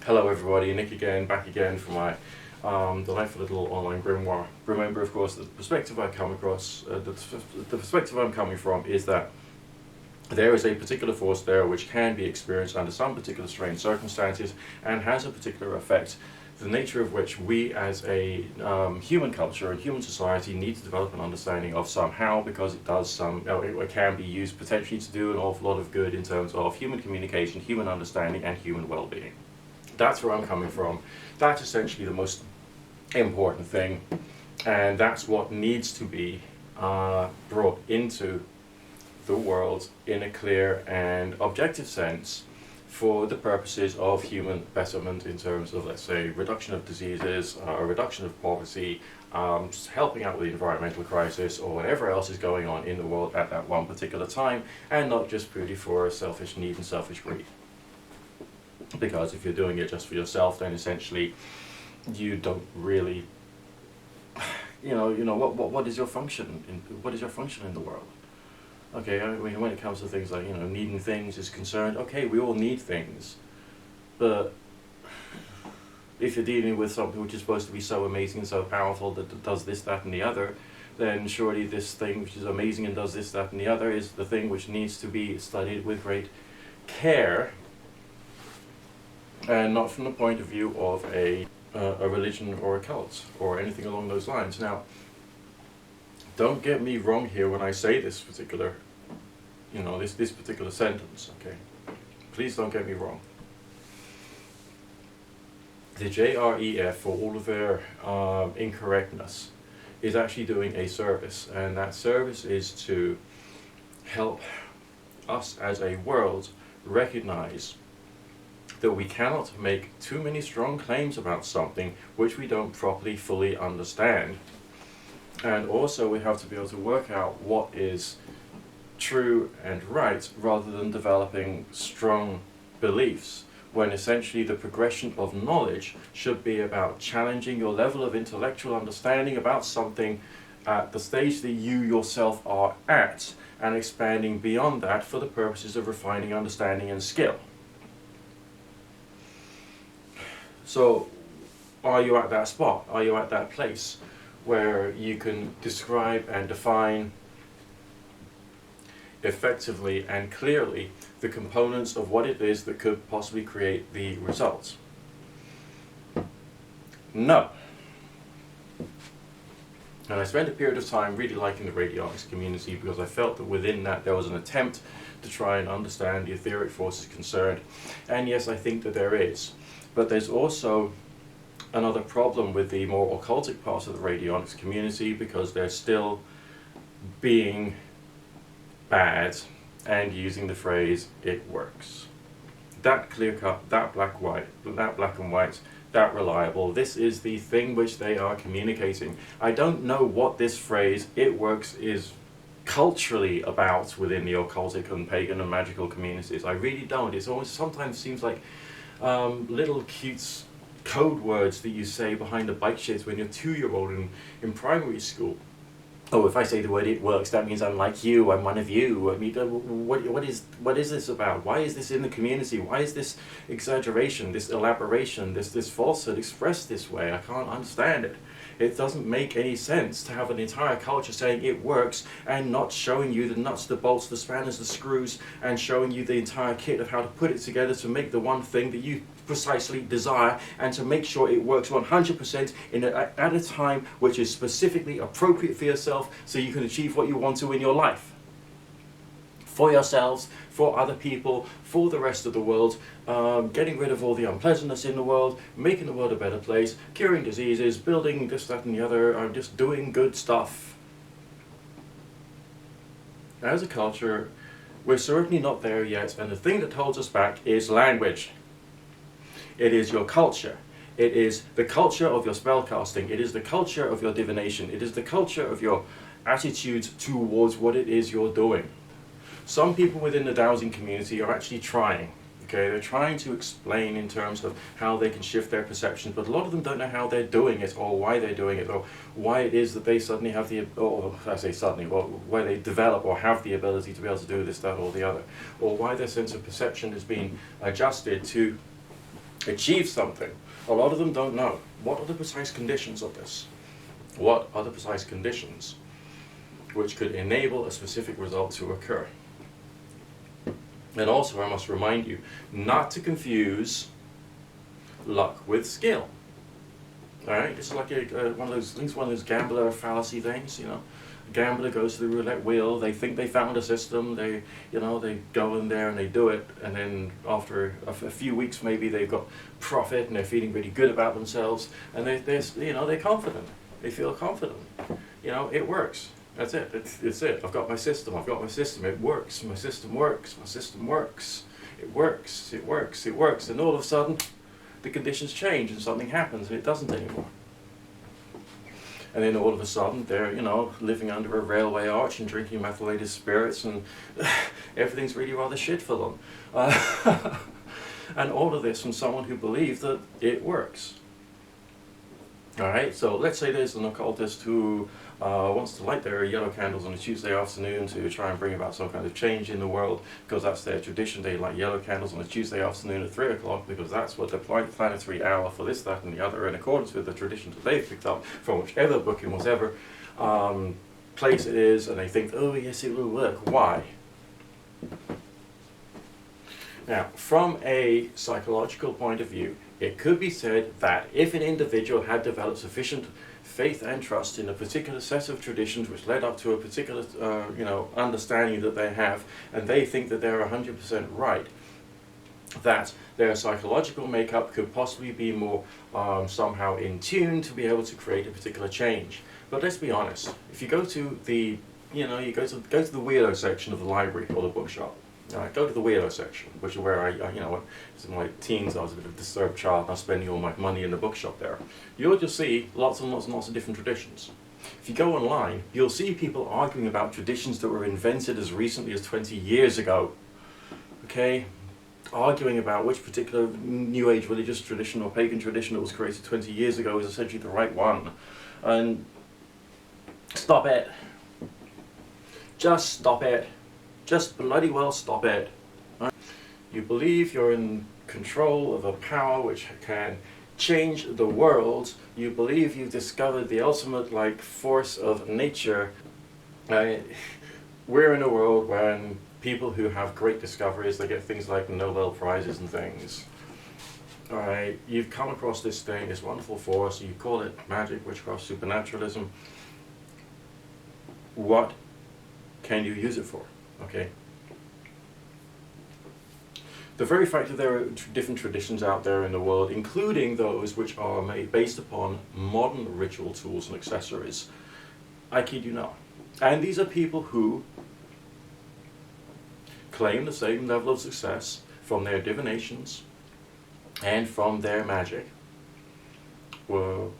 Hello everybody, Nick again, back again for my delightful little online grimoire. Remember, of course, the perspective I come across, the perspective I'm coming from is that there is a particular force there which can be experienced under some particular strange circumstances and has a particular effect, the nature of which we as a human culture and human society need to develop an understanding of somehow, because it does it can be used potentially to do an awful lot of good in terms of human communication, human understanding and human well-being. That's where I'm coming from. That's essentially the most important thing, and that's what needs to be brought into the world in a clear and objective sense for the purposes of human betterment in terms of, let's say, reduction of diseases, reduction of poverty, helping out with the environmental crisis or whatever else is going on in the world at that one particular time, and not just purely for selfish need and selfish greed. Because if you're doing it just for yourself, then essentially you don't really, what is your function in the world? Okay, I mean, when it comes to things like needing things is concerned, okay, we all need things, but if you're dealing with something which is supposed to be so amazing and so powerful that it does this, that, and the other, then surely this thing which is amazing and does this, that, and the other is the thing which needs to be studied with great care. And not from the point of view of a religion or a cult or anything along those lines. Now, don't get me wrong here when I say this particular, this particular sentence, okay? Please don't get me wrong. The JREF, for all of their incorrectness, is actually doing a service, and that service is to help us as a world recognize that we cannot make too many strong claims about something which we don't properly fully understand. And also we have to be able to work out what is true and right, rather than developing strong beliefs, when essentially the progression of knowledge should be about challenging your level of intellectual understanding about something at the stage that you yourself are at, and expanding beyond that for the purposes of refining understanding and skill. So, are you at that spot? Are you at that place where you can describe and define effectively and clearly the components of what it is that could possibly create the results? No. And I spent a period of time really liking the radionics community, because I felt that within that there was an attempt to try and understand the etheric forces concerned. And yes, I think that there is. But there's also another problem with the more occultic part of the radionics community, because they're still being bad and using the phrase, it works. That clear cut, that black and white, that reliable, this is the thing which they are communicating. I don't know what this phrase, it works, is culturally about within the occultic and pagan and magical communities. I really don't. It always sometimes seems like little cute code words that you say behind the bike sheds when you're 2-year-old in primary school. Oh, if I say the word "it works," that means I'm like you, I'm one of you. I mean, what is this about? Why is this in the community? Why is this exaggeration, this elaboration, this falsehood expressed this way? I can't understand it. It doesn't make any sense to have an entire culture saying it works and not showing you the nuts, the bolts, the spanners, the screws, and showing you the entire kit of how to put it together to make the one thing that you precisely desire, and to make sure it works 100% at a time which is specifically appropriate for yourself, so you can achieve what you want to in your life. For yourselves, for other people, for the rest of the world, getting rid of all the unpleasantness in the world, making the world a better place, curing diseases, building this, that, and the other, just doing good stuff. As a culture, we're certainly not there yet, and the thing that holds us back is language. It is your culture. It is the culture of your spellcasting. It is the culture of your divination. It is the culture of your attitude towards what it is you're doing. Some people within the dowsing community are actually trying. Okay, they're trying to explain in terms of how they can shift their perceptions, but a lot of them don't know how they're doing it, or why they're doing it, or why it is that they suddenly have the, or I say suddenly, or why they develop or have the ability to be able to do this, that, or the other, or why their sense of perception has been adjusted to achieve something, a lot of them don't know. What are the precise conditions of this? What are the precise conditions which could enable a specific result to occur? And also, I must remind you not to confuse luck with skill. All right, it's like one of those gambler fallacy things. You know, a gambler goes to the roulette wheel. They think they found a system. They go in there and they do it, and then after a few weeks, maybe they've got profit and they're feeling really good about themselves, and they're confident. They feel confident. You know, it works. That's it. It's it. I've got my system. I've got my system. It works. My system works. My system works. It works. It works. It works. And all of a sudden, the conditions change and something happens and it doesn't anymore. And then all of a sudden they're, living under a railway arch and drinking methylated spirits, and everything's really rather shit for them. And all of this from someone who believes that it works. Alright, so let's say there's an occultist who wants to light their yellow candles on a Tuesday afternoon to try and bring about some kind of change in the world, because that's their tradition. They light yellow candles on a Tuesday afternoon at 3 o'clock because that's what the planetary hour for this, that and the other, in accordance with the tradition that they've picked up from whichever book and whatever place it is, and they think, oh yes, it will work. Why? Now, from a psychological point of view, it could be said that if an individual had developed sufficient faith and trust in a particular set of traditions which led up to a particular understanding that they have, and they think that they're 100% right, that their psychological makeup could possibly be more somehow in tune to be able to create a particular change. But let's be honest, if you go to the go to the weirdo section of the library or the bookshop. Go to the weirdo section, which is where in my teens I was a bit of a disturbed child and I was spending all my money in the bookshop there. You'll just see lots and lots and lots of different traditions. If you go online, you'll see people arguing about traditions that were invented as recently as 20 years ago. Okay? Arguing about which particular New Age religious tradition or pagan tradition that was created 20 years ago is essentially the right one. And stop it. Just stop it. Just bloody well stop it. Right? You believe you're in control of a power which can change the world. You believe you've discovered the ultimate force of nature. We're in a world when people who have great discoveries, they get things like Nobel Prizes and things. Alright, you've come across this thing, this wonderful force, you call it magic, witchcraft, supernaturalism. What can you use it for? Okay. The very fact that there are different traditions out there in the world, including those which are based upon modern ritual tools and accessories, I kid you not. And these are people who claim the same level of success from their divinations and from their magic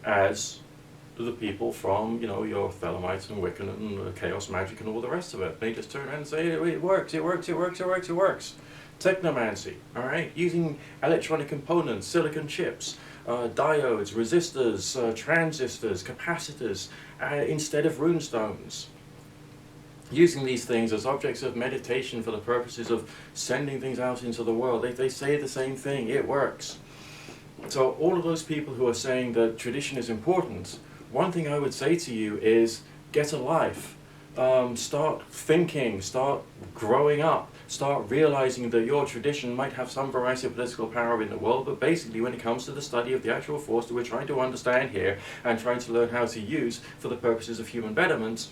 as the people from, your Thelemites and Wiccan and Chaos Magic and all the rest of it. They just turn around and say, it works, it works, it works, it works, it works. Technomancy, alright? Using electronic components, silicon chips, diodes, resistors, transistors, capacitors, instead of runestones. Using these things as objects of meditation for the purposes of sending things out into the world. They say the same thing, it works. So all of those people who are saying that tradition is important, one thing I would say to you is get a life. Start thinking, start growing up, start realizing that your tradition might have some variety of political power in the world, but basically when it comes to the study of the actual force that we're trying to understand here and trying to learn how to use for the purposes of human betterment,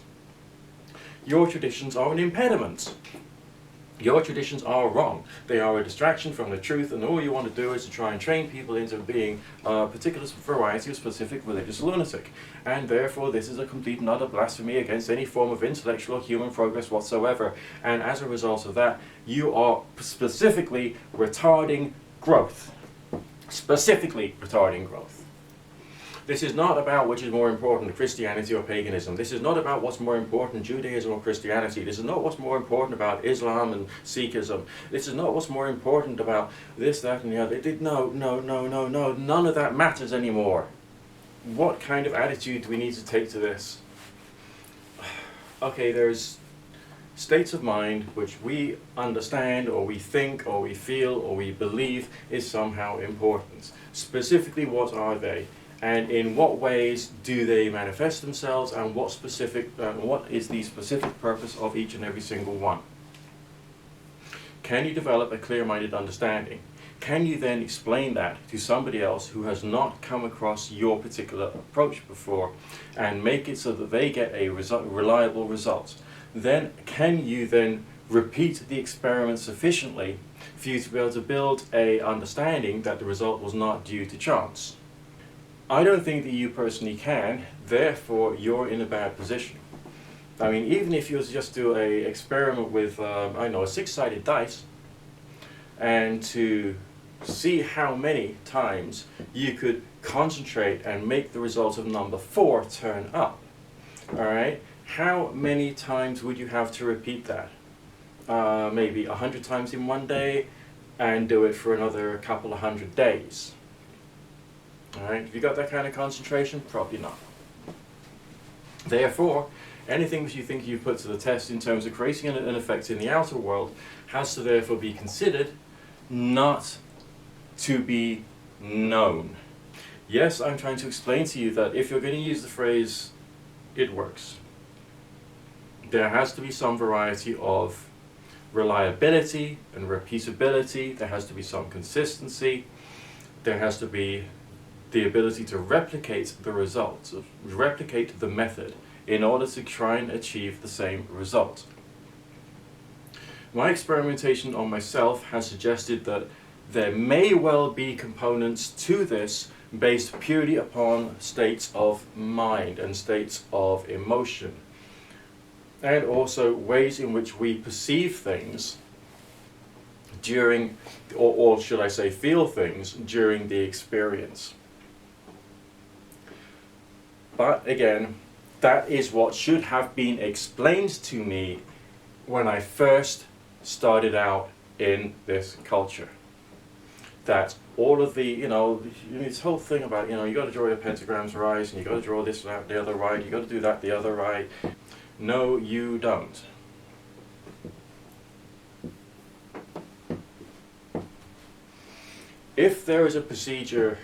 your traditions are an impediment. Your traditions are wrong. They are a distraction from the truth, and all you want to do is to try and train people into being a particular variety of specific religious lunatic. And therefore this is a complete and utter blasphemy against any form of intellectual human progress whatsoever. And as a result of that, you are specifically retarding growth. Specifically retarding growth. This is not about which is more important, Christianity or paganism. This is not about what's more important, Judaism or Christianity. This is not what's more important about Islam and Sikhism. This is not what's more important about this, that, and the other. No. None of that matters anymore. What kind of attitude do we need to take to this? Okay, there's states of mind which we understand or we think or we feel or we believe is somehow important. Specifically, what are they? And in what ways do they manifest themselves, and what is the specific purpose of each and every single one? Can you develop a clear-minded understanding? Can you then explain that to somebody else who has not come across your particular approach before, and make it so that they get a reliable result? Then can you then repeat the experiment sufficiently for you to be able to build a understanding that the result was not due to chance? I don't think that you personally can, therefore you're in a bad position. I mean, even if you just do a experiment with, I don't know, a 6-sided dice, and to see how many times you could concentrate and make the result of number 4 turn up, alright? How many times would you have to repeat that? Maybe 100 times in one day, and do it for another couple of 100 days. Alright, have you got that kind of concentration? Probably not. Therefore, anything that you think you've put to the test in terms of creating an effect in the outer world has to therefore be considered not to be known. Yes, I'm trying to explain to you that if you're going to use the phrase, it works, there has to be some variety of reliability and repeatability, there has to be some consistency, there has to be the ability to replicate the results, replicate the method in order to try and achieve the same result. My experimentation on myself has suggested that there may well be components to this based purely upon states of mind and states of emotion, and also ways in which we perceive things during, or should I say feel things during the experience. But again, that is what should have been explained to me when I first started out in this culture. That all of the, this whole thing about, you got to draw your pentagrams right, and you got to draw this, that, the other right, you got to do that, the other right. No, you don't. If there is a procedure,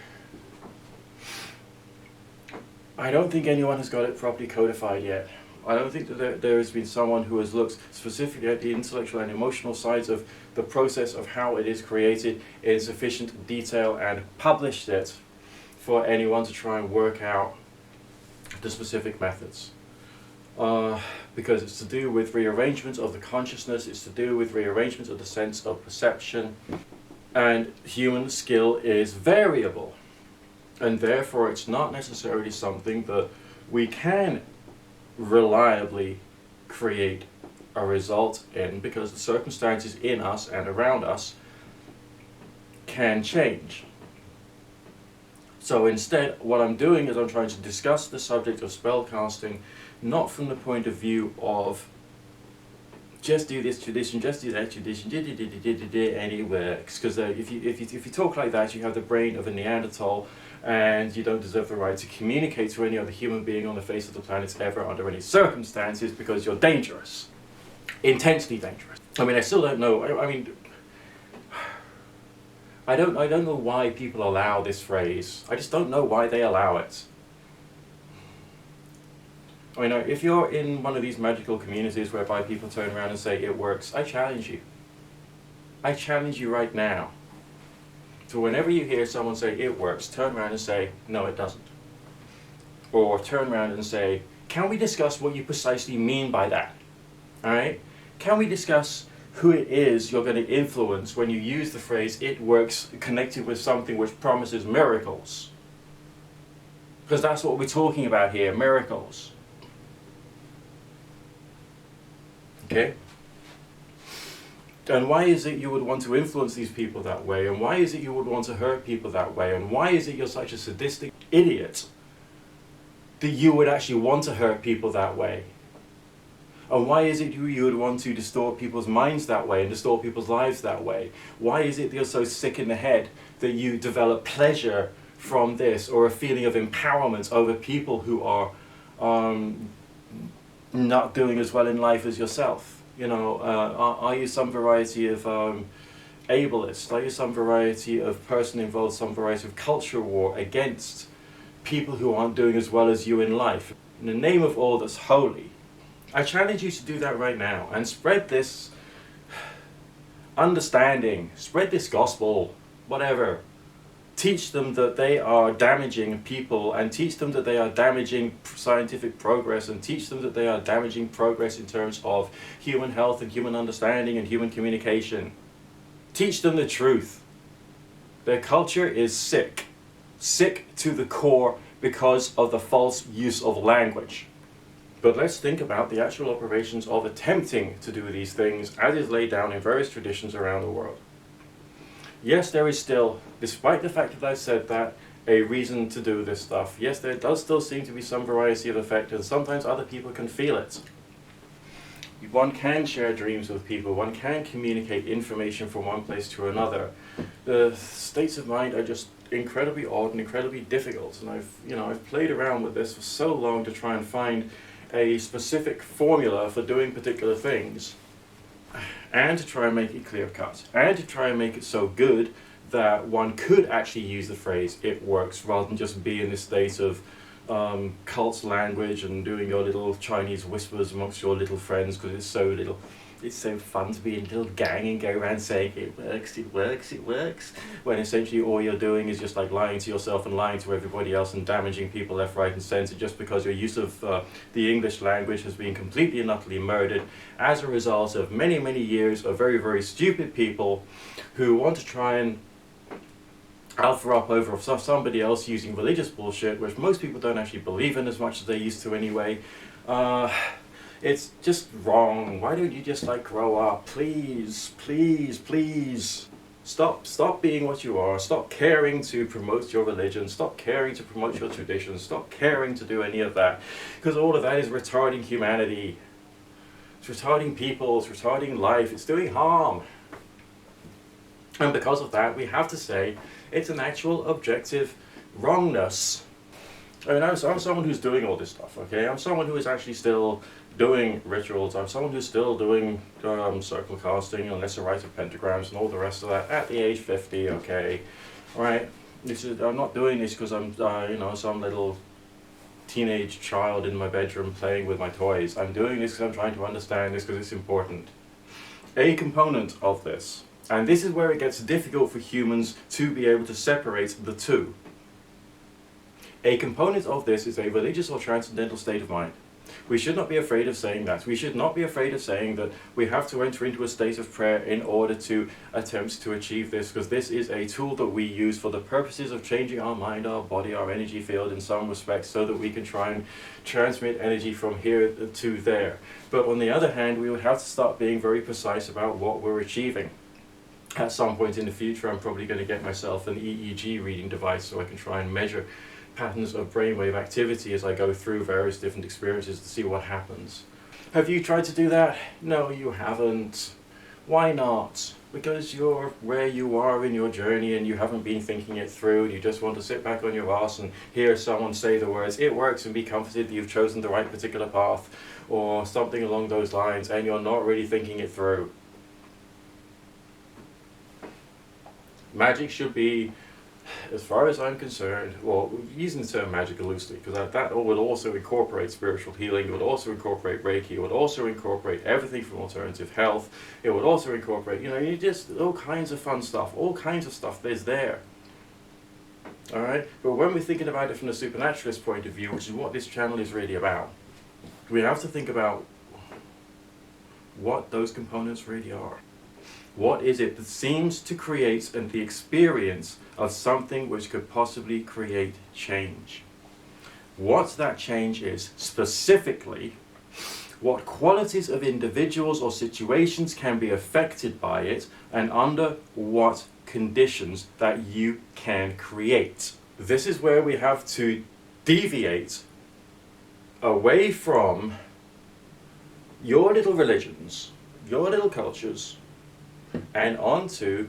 I don't think anyone has got it properly codified yet. I don't think that there has been someone who has looked specifically at the intellectual and emotional sides of the process of how it is created in sufficient detail and published it for anyone to try and work out the specific methods. Because it's to do with rearrangements of the consciousness, it's to do with rearrangements of the sense of perception, and human skill is variable. And therefore it's not necessarily something that we can reliably create a result in, because the circumstances in us and around us can change. So instead, what I'm doing is I'm trying to discuss the subject of spellcasting not from the point of view of just do this tradition, just do that tradition, and it works. Because if you talk like that, you have the brain of a Neanderthal, and you don't deserve the right to communicate to any other human being on the face of the planet ever under any circumstances, because you're dangerous. Intensely dangerous. I mean, I still don't know. I don't know why people allow this phrase. I just don't know why they allow it. I mean, if you're in one of these magical communities whereby people turn around and say it works, I challenge you. I challenge you right now. So whenever you hear someone say it works, turn around and say, no, it doesn't. Or turn around and say, can we discuss what you precisely mean by that? Alright? Can we discuss who it is you're going to influence when you use the phrase it works connected with something which promises miracles? Because that's what we're talking about here, miracles. Okay? And why is it you would want to influence these people that way? And why is it you would want to hurt people that way? And why is it you're such a sadistic idiot that you would actually want to hurt people that way? And why is it you would want to distort people's minds that way and distort people's lives that way? Why is it that you're so sick in the head that you develop pleasure from this, or a feeling of empowerment over people who are not doing as well in life as yourself? You know, are you some variety of ableist? Are you some variety of person involved, some variety of culture war against people who aren't doing as well as you in life? In the name of all that's holy, I challenge you to do that right now and spread this understanding, spread this gospel, whatever. Teach them that they are damaging people, and teach them that they are damaging scientific progress, and teach them that they are damaging progress in terms of human health and human understanding and human communication. Teach them the truth. Their culture is sick. Sick to the core because of the false use of language. But let's think about the actual operations of attempting to do these things as is laid down in various traditions around the world. Yes, there is still, despite the fact that I said that, a reason to do this stuff. Yes, there does still seem to be some variety of effect, and sometimes other people can feel it. One can share dreams with people, one can communicate information from one place to another. The states of mind are just incredibly odd and incredibly difficult, and I've played around with this for so long to try and find a specific formula for doing particular things, and to try and make it clear cut, and to try and make it so good that one could actually use the phrase "it works" rather than just be in this state of cult language and doing your little Chinese whispers amongst your little friends, because it's so fun to be in a little gang and go around saying it works, it works, it works, when essentially all you're doing is just like lying to yourself and lying to everybody else and damaging people left, right and centre, just because your use of the English language has been completely and utterly murdered as a result of many, many years of very, very stupid people who want to try and alpha up over somebody else using religious bullshit, which most people don't actually believe in as much as they used to anyway. It's just wrong. Why don't you just grow up? Please, please, please. Stop being what you are. Stop caring to promote your religion. Stop caring to promote your traditions. Stop caring to do any of that. Because all of that is retarding humanity. It's retarding people. It's retarding life. It's doing harm. And because of that, we have to say it's an actual objective wrongness. I mean, I'm someone who's doing all this stuff, okay? I'm someone who is actually still doing rituals. I'm someone who's still doing circle casting and lesser rites of pentagrams and all the rest of that at the age 50, okay? Alright? I'm not doing this because I'm, some little teenage child in my bedroom playing with my toys. I'm doing this because I'm trying to understand this because it's important. A component of this, and this is where it gets difficult for humans to be able to separate the two. A component of this is a religious or transcendental state of mind. We should not be afraid of saying that. We should not be afraid of saying that we have to enter into a state of prayer in order to attempt to achieve this, because this is a tool that we use for the purposes of changing our mind, our body, our energy field in some respects, so that we can try and transmit energy from here to there. But on the other hand, we would have to start being very precise about what we're achieving. At some point in the future, I'm probably going to get myself an EEG reading device so I can try and measure patterns of brainwave activity as I go through various different experiences to see what happens. Have you tried to do that? No, you haven't. Why not? Because you're where you are in your journey and you haven't been thinking it through, and you just want to sit back on your ass and hear someone say the words, "it works," and be comforted that you've chosen the right particular path, or something along those lines, and you're not really thinking it through. Magic should be, as far as I'm concerned, well, using the term magic loosely, because that would also incorporate spiritual healing, it would also incorporate Reiki, it would also incorporate everything from alternative health, it would also incorporate, you just, all kinds of fun stuff, all kinds of stuff is there. Alright? But when we're thinking about it from the supernaturalist point of view, which is what this channel is really about, we have to think about what those components really are. What is it that seems to create the experience of something which could possibly create change? What that change is, specifically, what qualities of individuals or situations can be affected by it, and under what conditions that you can create. This is where we have to deviate away from your little religions, your little cultures, and onto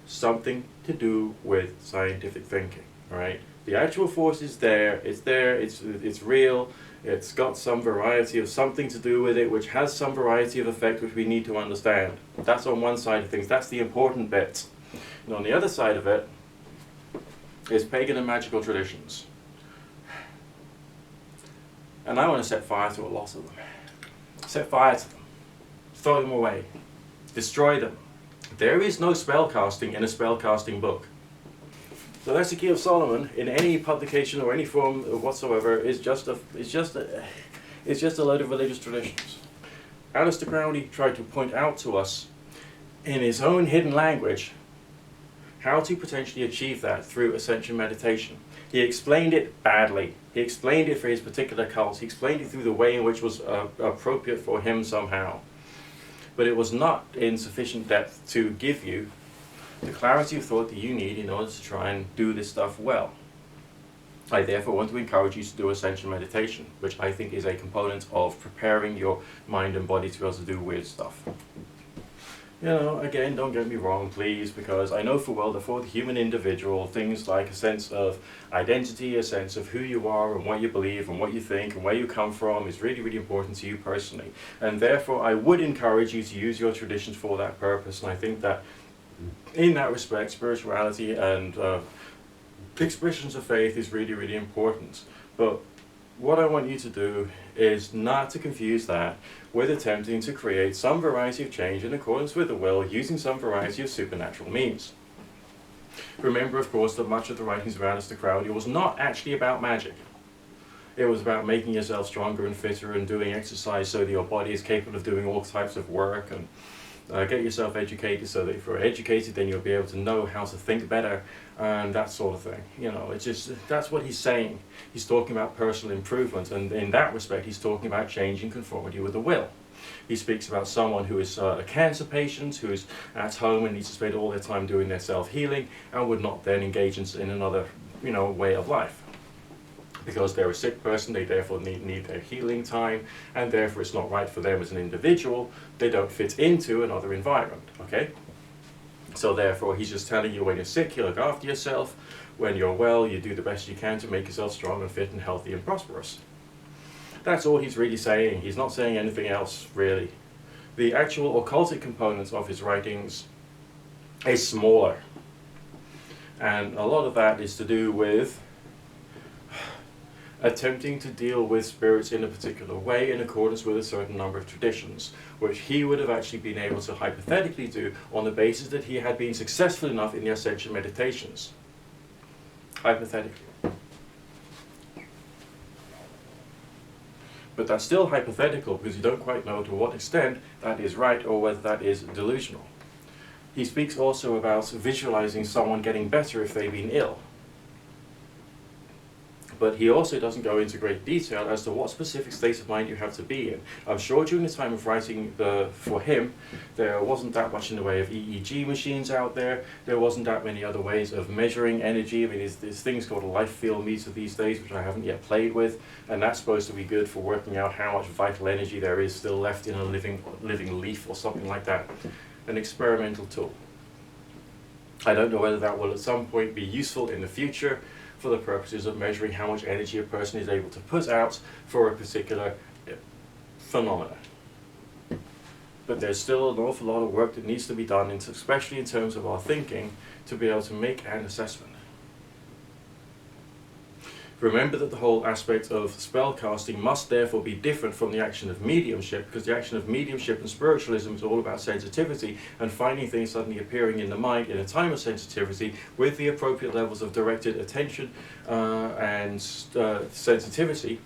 something to do with scientific thinking, all right? The actual force is there, it's real, it's got some variety of something to do with it, which has some variety of effect which we need to understand. That's on one side of things, that's the important bit. And on the other side of it is pagan and magical traditions. And I want to set fire to a lot of them. Set fire to them. Throw them away. Destroy them. There is no spellcasting in a spellcasting book. The Lexici of Solomon, in any publication or any form whatsoever, is just a load of religious traditions. Aleister Crowley tried to point out to us, in his own hidden language, how to potentially achieve that through ascension meditation. He explained it badly. He explained it for his particular cult. He explained it through the way in which was appropriate for him somehow. But it was not in sufficient depth to give you the clarity of thought that you need in order to try and do this stuff well. I therefore want to encourage you to do ascension meditation, which I think is a component of preparing your mind and body to be able to do weird stuff. You know, again, don't get me wrong, please, because I know full well that for the human individual, things like a sense of identity, a sense of who you are and what you believe and what you think and where you come from is really, really important to you personally. And therefore, I would encourage you to use your traditions for that purpose. And I think that in that respect, spirituality and expressions of faith is really, really important. But what I want you to do is not to confuse that with attempting to create some variety of change in accordance with the will using some variety of supernatural means. Remember, of course, that much of the writings of Aleister Crowley was not actually about magic. It was about making yourself stronger and fitter and doing exercise so that your body is capable of doing all types of work, and get yourself educated so that if you're educated then you'll be able to know how to think better and that sort of thing. You know, it's just, that's what he's saying. He's talking about personal improvement, and in that respect he's talking about changing conformity with the will. He speaks about someone who is a cancer patient, who is at home and needs to spend all their time doing their self-healing and would not then engage in another, you know, way of life. Because they're a sick person, they therefore need their healing time, and therefore it's not right for them as an individual. They don't fit into another environment, okay? So therefore he's just telling you, when you're sick, you look after yourself. When you're well, you do the best you can to make yourself strong and fit and healthy and prosperous. That's all he's really saying. He's not saying anything else, really. The actual occultic components of his writings is smaller. And a lot of that is to do with attempting to deal with spirits in a particular way in accordance with a certain number of traditions, which he would have actually been able to hypothetically do on the basis that he had been successful enough in the ascension meditations. Hypothetically. But that's still hypothetical because you don't quite know to what extent that is right or whether that is delusional. He speaks also about visualizing someone getting better if they've been ill. But he also doesn't go into great detail as to what specific state of mind you have to be in. I'm sure during the time of writing for him, there wasn't that much in the way of EEG machines out there. There wasn't that many other ways of measuring energy. I mean, there's things called a life field meter these days, which I haven't yet played with, and that's supposed to be good for working out how much vital energy there is still left in a living leaf or something like that. An experimental tool. I don't know whether that will at some point be useful in the future for the purposes of measuring how much energy a person is able to put out for a particular phenomena. But there's still an awful lot of work that needs to be done, especially in terms of our thinking, to be able to make an assessment. Remember that the whole aspect of spellcasting must therefore be different from the action of mediumship, because the action of mediumship and spiritualism is all about sensitivity and finding things suddenly appearing in the mind in a time of sensitivity with the appropriate levels of directed attention and sensitivity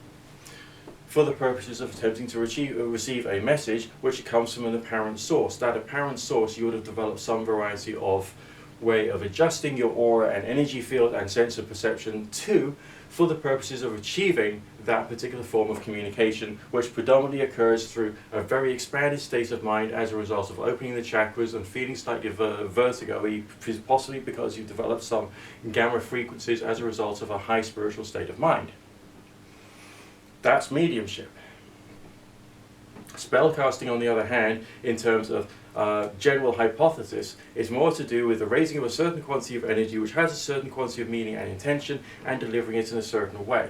for the purposes of attempting to receive a message which comes from an apparent source. That apparent source, you would have developed some variety of way of adjusting your aura and energy field and sense of perception to for the purposes of achieving that particular form of communication, which predominantly occurs through a very expanded state of mind as a result of opening the chakras and feeling slightly vertigo-y, possibly because you've developed some gamma frequencies as a result of a high spiritual state of mind. That's mediumship. Spellcasting, on the other hand, in terms of general hypothesis, is more to do with the raising of a certain quantity of energy which has a certain quantity of meaning and intention and delivering it in a certain way.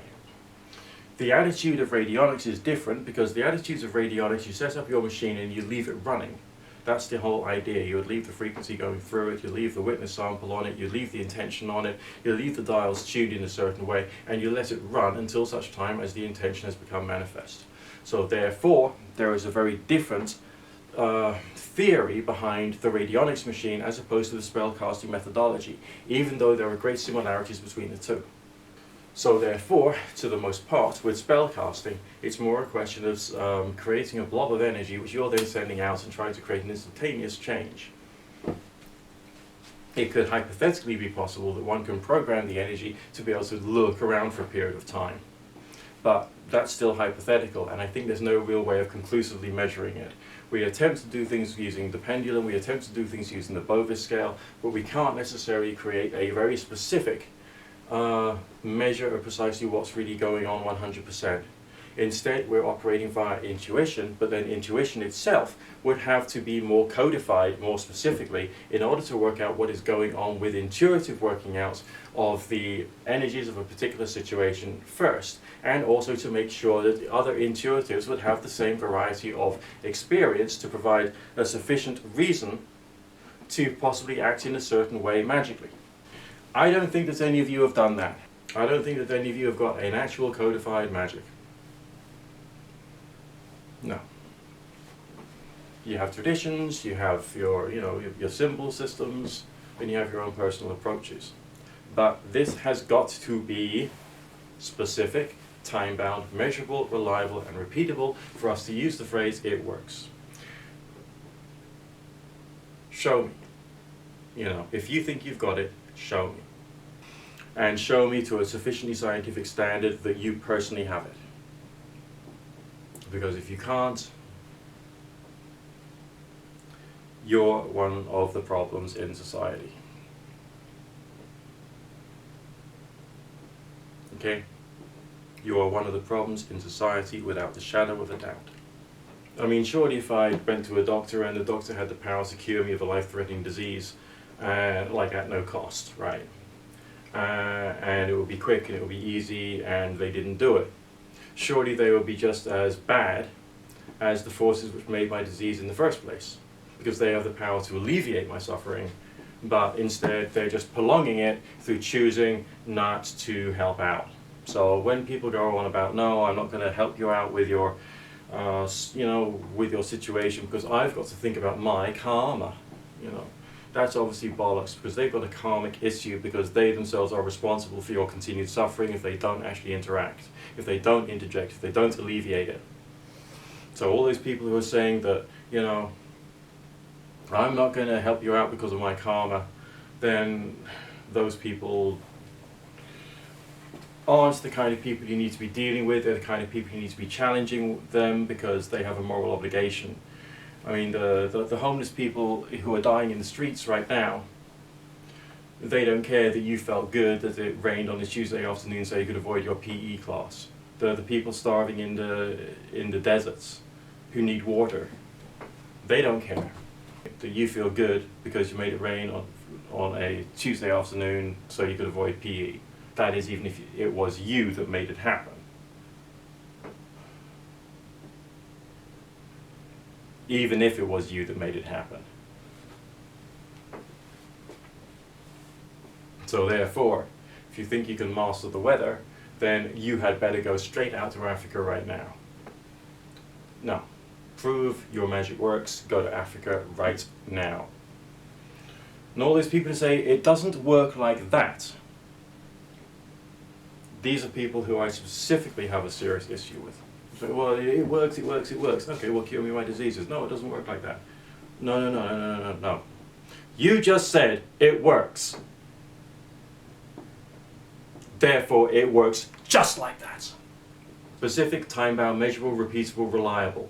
The attitude of radionics is different, because the attitudes of radionics, you set up your machine and you leave it running. That's the whole idea. You would leave the frequency going through it, you leave the witness sample on it, you leave the intention on it, you leave the dials tuned in a certain way, and you let it run until such time as the intention has become manifest. So therefore, there is a very different theory behind the radionics machine as opposed to the spellcasting methodology, even though there are great similarities between the two. So therefore, to the most part, with spellcasting, it's more a question of creating a blob of energy which you're then sending out and trying to create an instantaneous change. It could hypothetically be possible that one can program the energy to be able to lurk around for a period of time. But that's still hypothetical, and I think there's no real way of conclusively measuring it. We attempt to do things using the pendulum, we attempt to do things using the Bovis scale, but we can't necessarily create a very specific measure of precisely what's really going on 100%. Instead, we're operating via intuition, but then intuition itself would have to be more codified, more specifically, in order to work out what is going on with intuitive working out of the energies of a particular situation first, and also to make sure that the other intuitives would have the same variety of experience to provide a sufficient reason to possibly act in a certain way magically. I don't think that any of you have done that. I don't think that any of you have got an actual codified magic. No. You have traditions, you have your, your symbol systems, and you have your own personal approaches. But this has got to be specific, time-bound, measurable, reliable, and repeatable for us to use the phrase, "it works." Show me. If you think you've got it, show me. And show me to a sufficiently scientific standard that you personally have it. Because if you can't, you're one of the problems in society. Okay? You are one of the problems in society without the shadow of a doubt. I mean, surely if I went to a doctor and the doctor had the power to cure me of a life-threatening disease, like at no cost, right? And it would be quick and it would be easy, and they didn't do it. Surely they would be just as bad as the forces which made my disease in the first place, because they have the power to alleviate my suffering, but instead they're just prolonging it through choosing not to help out. So when people go on about, no, I'm not going to help you out with your, with your situation because I've got to think about my karma, that's obviously bollocks, because they've got a karmic issue because they themselves are responsible for your continued suffering if they don't actually interact, if they don't interject, if they don't alleviate it. So all those people who are saying that, I'm not going to help you out because of my karma, then those people aren't the kind of people you need to be dealing with. They're the kind of people you need to be challenging them because they have a moral obligation. I mean, the homeless people who are dying in the streets right now, they don't care that you felt good that it rained on a Tuesday afternoon so you could avoid your PE class. The people starving in the deserts who need water, they don't care that you feel good because you made it rain on a Tuesday afternoon so you could avoid PE. That is, even if it was you that made it happen. Even if it was you that made it happen. So therefore, if you think you can master the weather, then you had better go straight out to Africa right now. No. Prove your magic works, go to Africa right now. And all these people who say, it doesn't work like that, these are people who I specifically have a serious issue with. So, well, it works, it works, it works. Okay, well, cure me my diseases. No, it doesn't work like that. No. You just said it works. Therefore, it works just like that. Specific, time-bound, measurable, repeatable, reliable.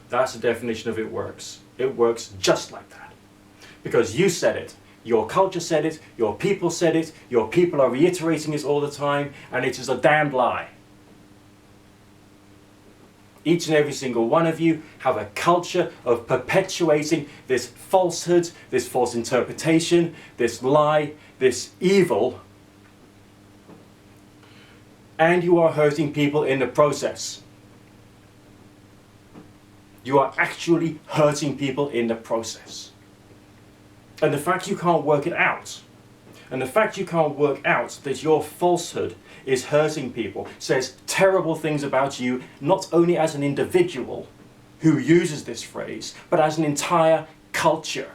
That's the definition of it works. It works just like that. Because you said it. Your culture said it, your people said it, your people are reiterating it all the time, and it is a damned lie. Each and every single one of you have a culture of perpetuating this falsehood, this false interpretation, this lie, this evil, and you are hurting people in the process. You are actually hurting people in the process. And the fact you can't work it out, and the fact you can't work out that your falsehood is hurting people, says terrible things about you, not only as an individual who uses this phrase, but as an entire culture.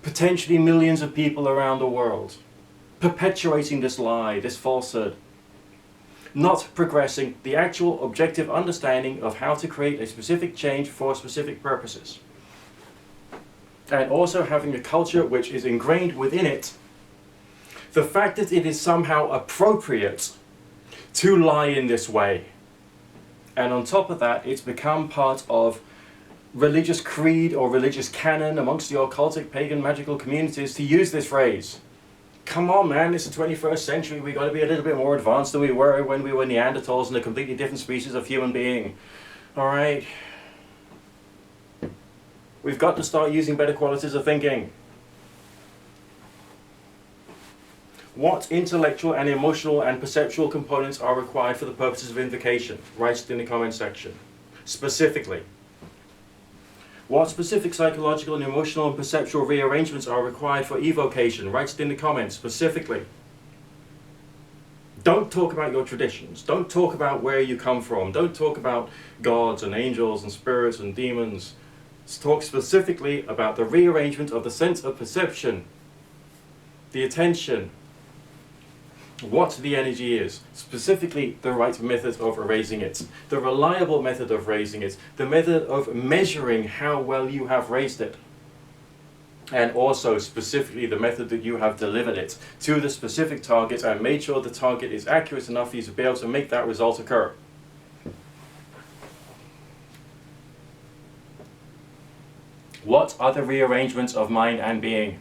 Potentially millions of people around the world, perpetuating this lie, this falsehood. Not progressing the actual objective understanding of how to create a specific change for specific purposes. And also having a culture which is ingrained within it the fact that it is somehow appropriate to lie in this way. And on top of that, it's become part of religious creed or religious canon amongst the occultic, pagan, magical communities to use this phrase. Come on, man, it's the 21st century. We've got to be a little bit more advanced than we were when we were Neanderthals and a completely different species of human being. All right? We've got to start using better qualities of thinking. What intellectual and emotional and perceptual components are required for the purposes of invocation? Write it in the comment section. Specifically. What specific psychological and emotional and perceptual rearrangements are required for evocation? Write it in the comments, specifically. Don't talk about your traditions. Don't talk about where you come from. Don't talk about gods and angels and spirits and demons. Let's talk specifically about the rearrangement of the sense of perception, the attention, what the energy is, specifically the right method of raising it, the reliable method of raising it, the method of measuring how well you have raised it, and also specifically the method that you have delivered it to the specific target and made sure the target is accurate enough for you to be able to make that result occur. What are the rearrangements of mind and being?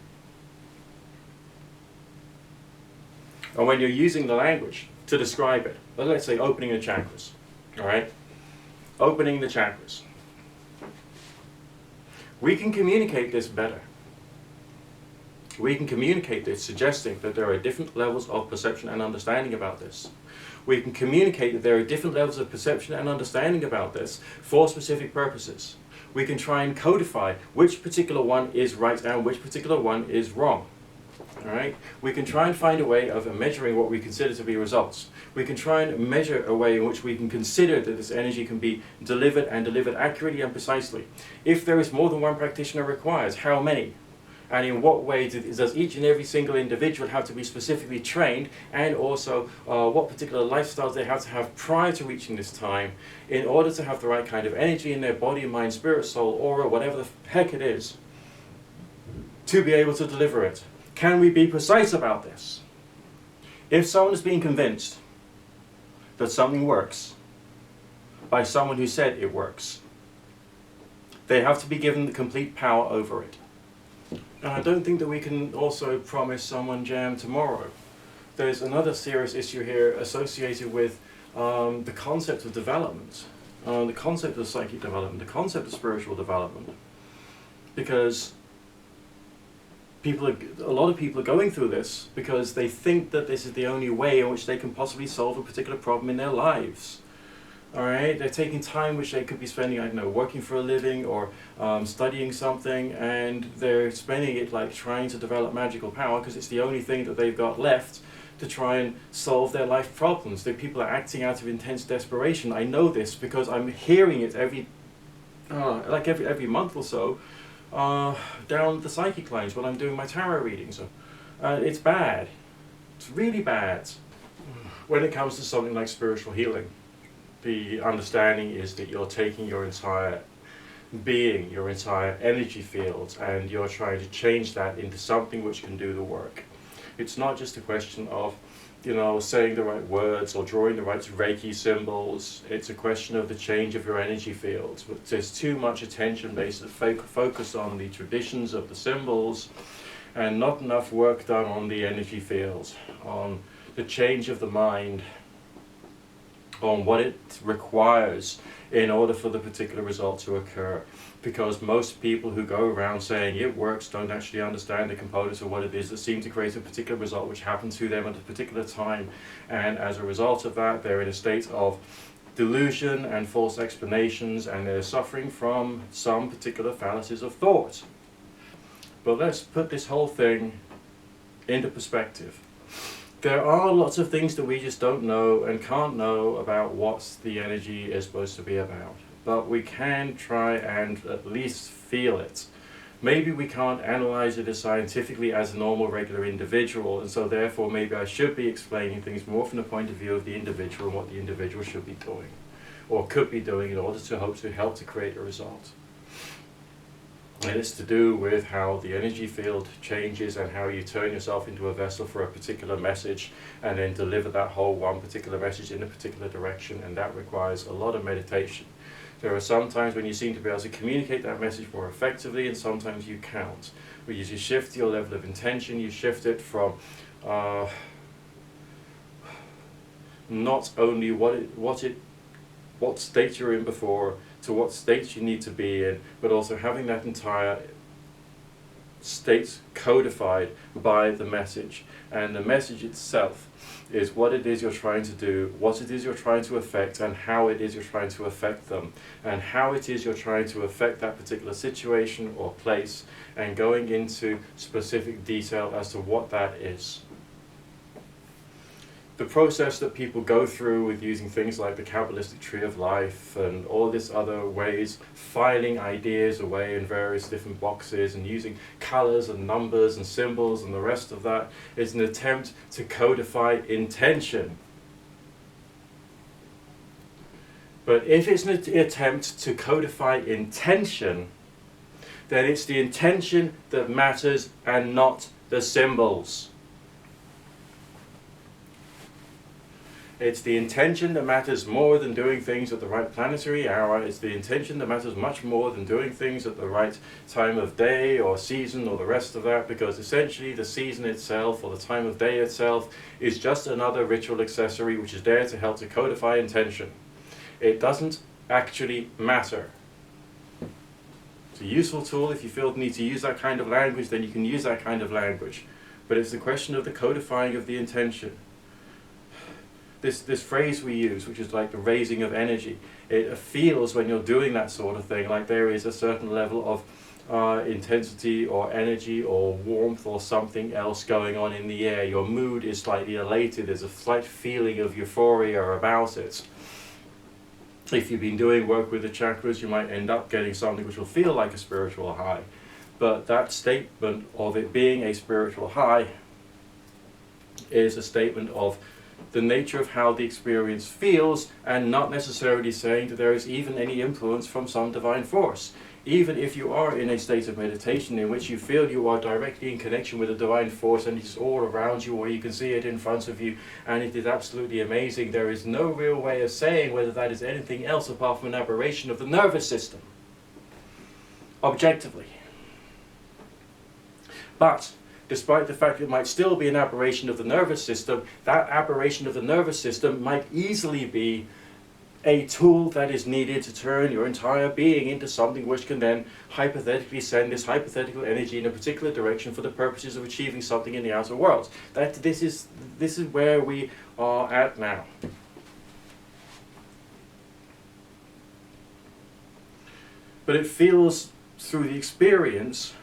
And when you're using the language to describe it, let's say opening the chakras, all right? Opening the chakras. We can communicate this better. We can communicate this suggesting that there are different levels of perception and understanding about this. We can communicate that there are different levels of perception and understanding about this for specific purposes. We can try and codify which particular one is right and which particular one is wrong. All right? We can try and find a way of measuring what we consider to be results. We can try and measure a way in which we can consider that this energy can be delivered and delivered accurately and precisely. If there is more than one practitioner required, how many? And in what way does each and every single individual have to be specifically trained, and also what particular lifestyles they have to have prior to reaching this time in order to have the right kind of energy in their body, mind, spirit, soul, aura, whatever the heck it is, to be able to deliver it. Can we be precise about this? If someone is being convinced that something works by someone who said it works, they have to be given the complete power over it. And I don't think that we can also promise someone jam tomorrow. There's another serious issue here associated with the concept of development, the concept of psychic development, the concept of spiritual development. Because a lot of people are going through this because they think that this is the only way in which they can possibly solve a particular problem in their lives. All right, they're taking time which they could be spending, I don't know, working for a living or studying something, and they're spending it like trying to develop magical power because it's the only thing that they've got left to try and solve their life problems. The people are acting out of intense desperation. I know this because I'm hearing it every month or so down the psychic lines when I'm doing my tarot readings. It's bad. It's really bad. When it comes to something like spiritual healing, the understanding is that you're taking your entire being, your entire energy field, and you're trying to change that into something which can do the work. It's not just a question of, saying the right words or drawing the right Reiki symbols. It's a question of the change of your energy fields. But there's too much attention based focused on the traditions of the symbols, and not enough work done on the energy fields, on the change of the mind, on what it requires in order for the particular result to occur. Because most people who go around saying it works don't actually understand the components of what it is that seem to create a particular result which happened to them at a particular time. And as a result of that, they're in a state of delusion and false explanations, and they're suffering from some particular fallacies of thought. But let's put this whole thing into perspective. There are lots of things that we just don't know and can't know about what the energy is supposed to be about. But we can try and at least feel it. Maybe we can't analyze it as scientifically as a normal, regular individual, and so therefore maybe I should be explaining things more from the point of view of the individual and what the individual should be doing, or could be doing in order to help to create a result. And it's to do with how the energy field changes and how you turn yourself into a vessel for a particular message and then deliver that whole one particular message in a particular direction, and that requires a lot of meditation. There are some times when you seem to be able to communicate that message more effectively, and sometimes you can't. Where you shift your level of intention, you shift it from not only what state you're in before to what state you need to be in, but also having that entire state codified by the message. And the message itself is what it is you're trying to do, what it is you're trying to affect, and how it is you're trying to affect them, and how it is you're trying to affect that particular situation or place, and going into specific detail as to what that is. The process that people go through with using things like the Kabbalistic tree of life and all this other ways, filing ideas away in various different boxes and using colors and numbers and symbols and the rest of that, is an attempt to codify intention. But if it's an attempt to codify intention, then it's the intention that matters and not the symbols. It's the intention that matters more than doing things at the right planetary hour. It's the intention that matters much more than doing things at the right time of day or season or the rest of that, because essentially the season itself or the time of day itself is just another ritual accessory which is there to help to codify intention. It doesn't actually matter. It's a useful tool. If you feel the need to use that kind of language, then you can use that kind of language. But it's the question of the codifying of the intention. This phrase we use, which is like the raising of energy, it feels when you're doing that sort of thing like there is a certain level of intensity or energy or warmth or something else going on in the air. Your mood is slightly elated. There's a slight feeling of euphoria about it. If you've been doing work with the chakras, you might end up getting something which will feel like a spiritual high. But that statement of it being a spiritual high is a statement of the nature of how the experience feels, and not necessarily saying that there is even any influence from some divine force. Even if you are in a state of meditation in which you feel you are directly in connection with a divine force and it's all around you, or you can see it in front of you and it is absolutely amazing, there is no real way of saying whether that is anything else apart from an aberration of the nervous system, objectively. But despite the fact that it might still be an aberration of the nervous system, that aberration of the nervous system might easily be a tool that is needed to turn your entire being into something which can then hypothetically send this hypothetical energy in a particular direction for the purposes of achieving something in the outer world. This is where we are at now. But it feels through the experience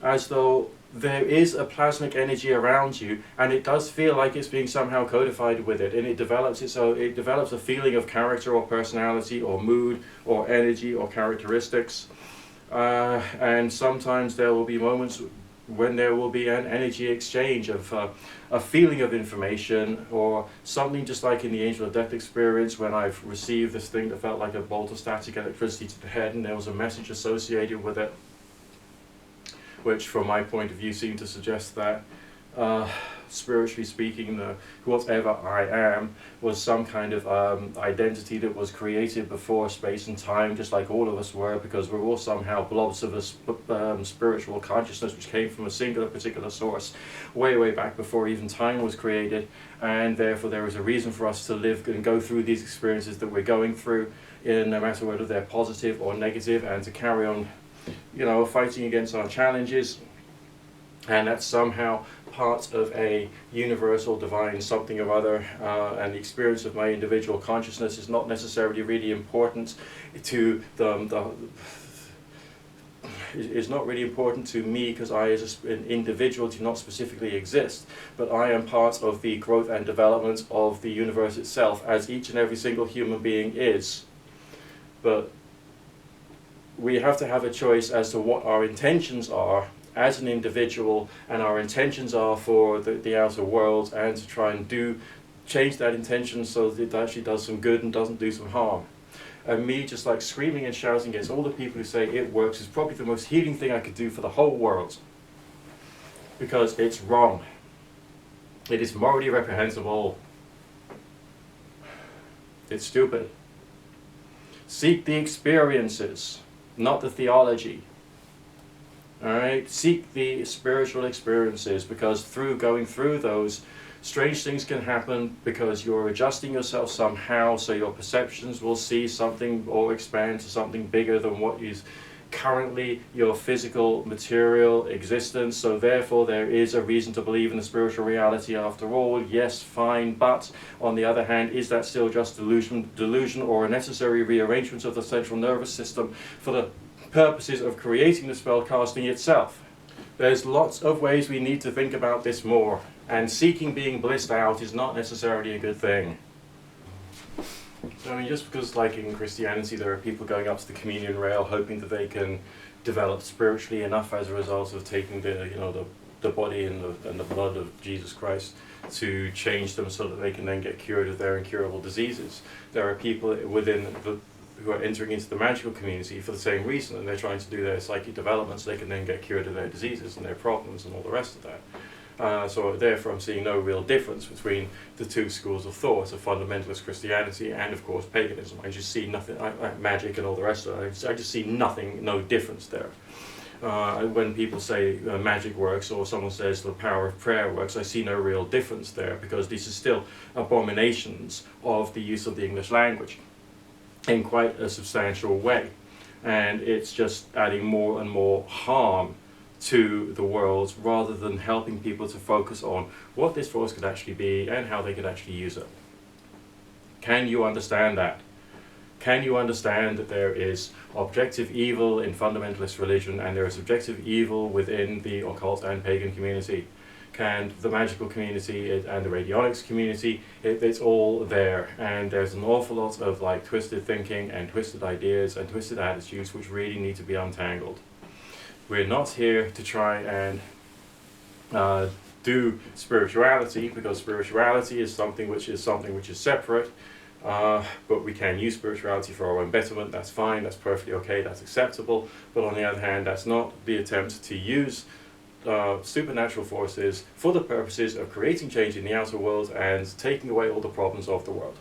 as though there is a plasmic energy around you, and it does feel like it's being somehow codified with it, and it develops a feeling of character or personality or mood or energy or characteristics, and sometimes there will be moments when there will be an energy exchange of a feeling of information, or something just like in the Angel of Death experience when I've received this thing that felt like a bolt of static electricity to the head, and there was a message associated with it, which from my point of view seemed to suggest that spiritually speaking, whatever I am was some kind of identity that was created before space and time, just like all of us were, because we're all somehow blobs of a spiritual consciousness which came from a singular particular source way back before even time was created, and therefore there is a reason for us to live and go through these experiences that we're going through, no matter whether they're positive or negative, and to carry on, fighting against our challenges. And that's somehow part of a universal divine something or other, and the experience of my individual consciousness is not necessarily really important to is not really important to me, because I as an individual do not specifically exist, but I am part of the growth and development of the universe itself, as each and every single human being is. But we have to have a choice as to what our intentions are as an individual, and our intentions are for the outer world, and to try and change that intention so that it actually does some good and doesn't do some harm. And me just like screaming and shouting against all the people who say it works is probably the most healing thing I could do for the whole world, because it's wrong. It is morally reprehensible. It's stupid. Seek the experiences, not the theology. Alright, seek the spiritual experiences, because going through those, strange things can happen because you're adjusting yourself somehow, so your perceptions will see something or expand to something bigger than what is currently your physical material existence. So therefore there is a reason to believe in the spiritual reality after all. Yes, fine, but on the other hand, is that still just delusion or a necessary rearrangement of the central nervous system for the purposes of creating the spell casting itself? There's lots of ways we need to think about this more, and seeking being blissed out is not necessarily a good thing. I mean, just because like in Christianity there are people going up to the communion rail hoping that they can develop spiritually enough as a result of taking the body and the blood of Jesus Christ to change them so that they can then get cured of their incurable diseases. There are people who are entering into the magical community for the same reason, and they're trying to do their psychic development so they can then get cured of their diseases and their problems and all the rest of that. So therefore I'm seeing no real difference between the two schools of thought, of fundamentalist Christianity and of course paganism. I just see nothing, magic and all the rest of it, I just see no difference there. When people say magic works, or someone says the power of prayer works, I see no real difference there, because these are still abominations of the use of the English language in quite a substantial way, and it's just adding more and more harm to the world, rather than helping people to focus on what this force could actually be and how they could actually use it. Can you understand that? Can you understand that there is objective evil in fundamentalist religion, and there is objective evil within the occult and pagan community? Can the magical community and the radionics community, it's all there, and there's an awful lot of like twisted thinking and twisted ideas and twisted attitudes which really need to be untangled. We're not here to try and do spirituality, because spirituality is something which is separate, but we can use spirituality for our own betterment. That's fine, that's perfectly okay, that's acceptable, but on the other hand, that's not the attempt to use supernatural forces for the purposes of creating change in the outer world and taking away all the problems of the world.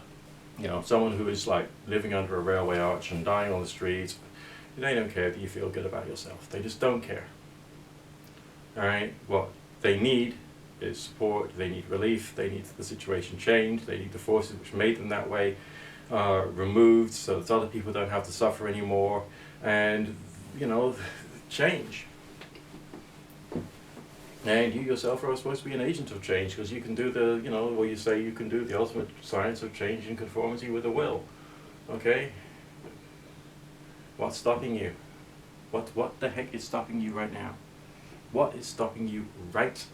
Someone who is like living under a railway arch and dying on the streets, they don't care that you feel good about yourself. They just don't care. Alright, what they need is support, they need relief, they need the situation changed, they need the forces which made them that way removed so that other people don't have to suffer anymore, and change. And you yourself are supposed to be an agent of change, because you can do you say you can do the ultimate science of change in conformity with the will. Okay? What's stopping you? What the heck is stopping you right now? What is stopping you right